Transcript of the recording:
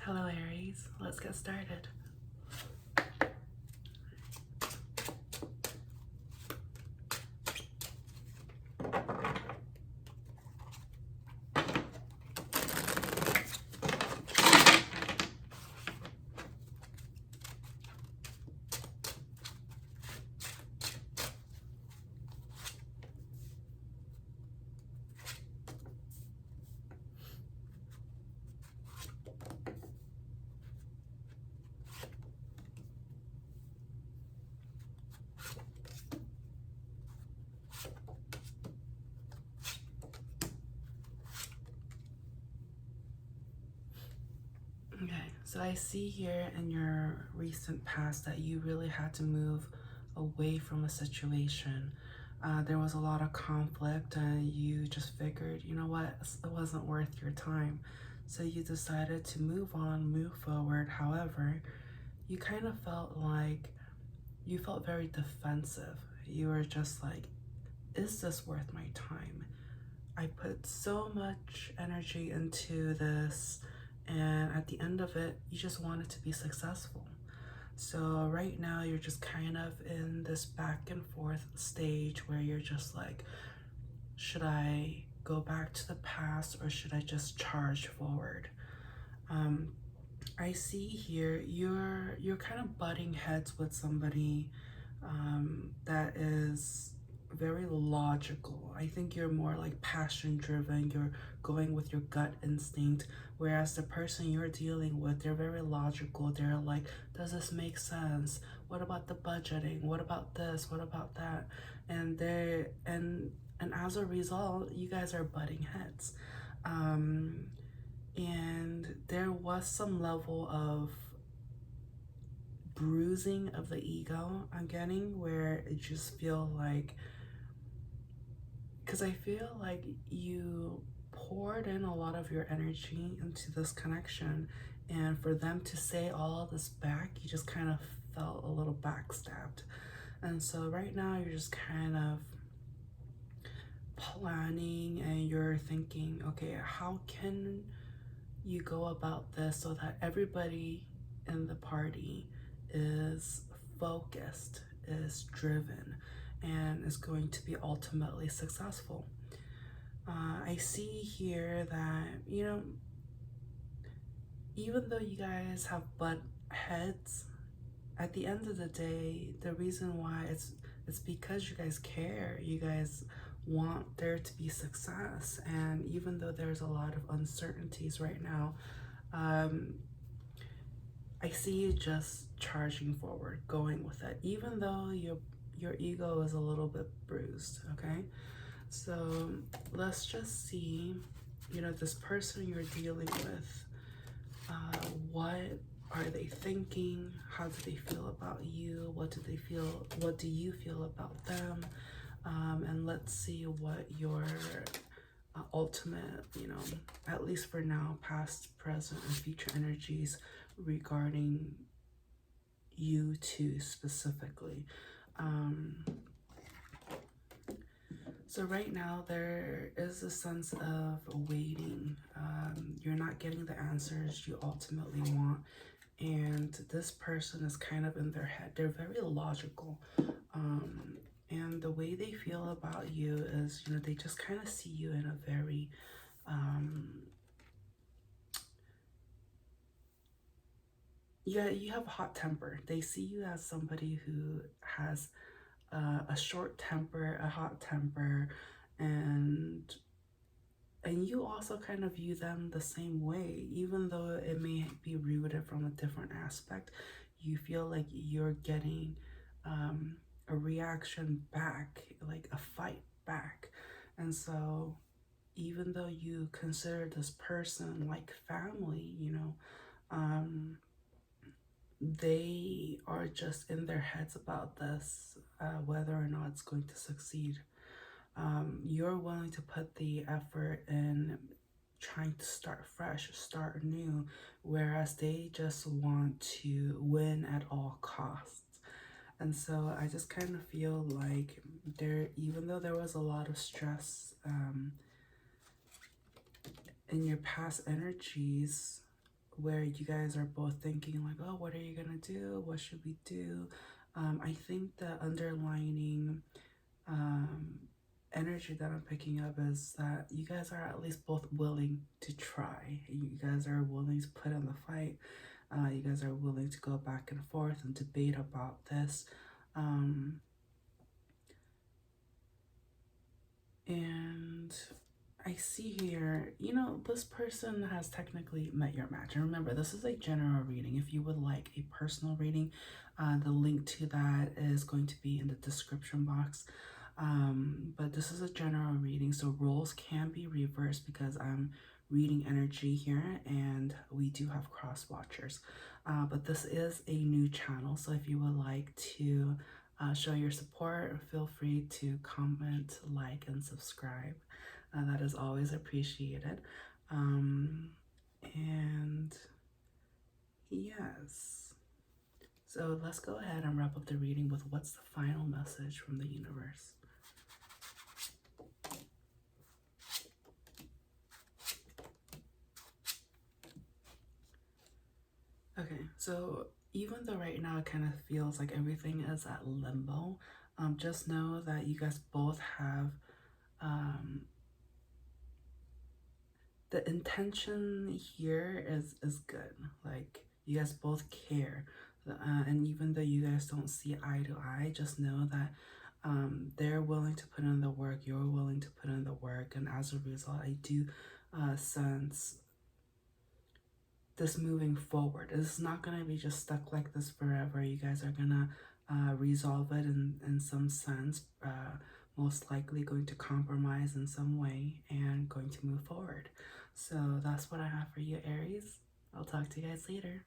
Hello Aries, let's get started. Okay, so I see here in your recent past that you really had to move away from a situation. There was a lot of conflict and you just figured, you know what, it wasn't worth your time. So you decided to move on, move forward. However, you kind of felt like you felt very defensive. You were just like, is this worth my time? I put so much energy into this, and at the end of it, you just want it to be successful. So right now, you're just kind of in this back and forth stage where you're just like, should I go back to the past or should I just charge forward? I see here you're kind of butting heads with somebody that is very logical. I think you're more like passion driven. You're going with your gut instinct, whereas the person you're dealing with, they're very logical. They're like, does this make sense? What about the budgeting? What about this? What about that? And they and as a result, you guys are butting heads. And there was some level of bruising of the ego I'm getting, where it just feel like, because I feel like you poured in a lot of your energy into this connection, and for them to say all this back, you just kind of felt a little backstabbed. And so right now you're just kind of planning and you're thinking, okay, how can you go about this so that everybody in the party is focused, is driven, and is going to be ultimately successful. I see here that, you know, even though you guys have butt heads, at the end of the day, the reason why it's because you guys care. You guys want there to be success, and even though there's a lot of uncertainties right now, I see you just charging forward, going with it, even though your ego is a little bit bruised. Okay, so let's just see, you know, this person you're dealing with, what are they thinking? How do they feel about you? What do they feel? What do you feel about them? And let's see what your ultimate, you know, at least for now, past, present, and future energies regarding you two specifically. So right now there is a sense of waiting. You're not getting the answers you ultimately want, and this person is kind of in their head. They're very logical, and the way they feel about you is, you know, they just kind of see you in a very yeah, you have hot temper. They see you as somebody who has a short temper, a hot temper, and you also kind of view them the same way, even though it may be rooted from a different aspect. You feel like you're getting a reaction back, like a fight back. And so even though you consider this person like family, you know, they are just in their heads about this, whether or not it's going to succeed. You're willing to put the effort in trying to start fresh, start new, whereas they just want to win at all costs. And so I just kind of feel like there, even though there was a lot of stress in your past energies, where you guys are both thinking like, oh, what are you gonna do? What should we do? I think the underlining um, energy that I'm picking up is that you guys are at least both willing to try. You guys are willing to put in the fight. You guys are willing to go back and forth and debate about this. And I see here, you know, this person has technically met your match. And remember, this is a general reading. If you would like a personal reading, the link to that is going to be in the description box. But this is a general reading, so roles can be reversed because I'm reading energy here and we do have cross watchers. But this is a new channel, so if you would like to show your support, feel free to comment, like, and subscribe. That is always appreciated. And yes, so let's go ahead and wrap up the reading with what's the final message from the universe. Okay, so even though right now it kind of feels like everything is at limbo, just know that you guys both have the intention here is good. Like, you guys both care, and even though you guys don't see eye to eye, just know that they're willing to put in the work, you're willing to put in the work, and as a result, I do sense this moving forward. It's not going to be just stuck like this forever. You guys are going to resolve it in some sense, most likely going to compromise in some way and going to move forward. So that's what I have for you, Aries. I'll talk to you guys later.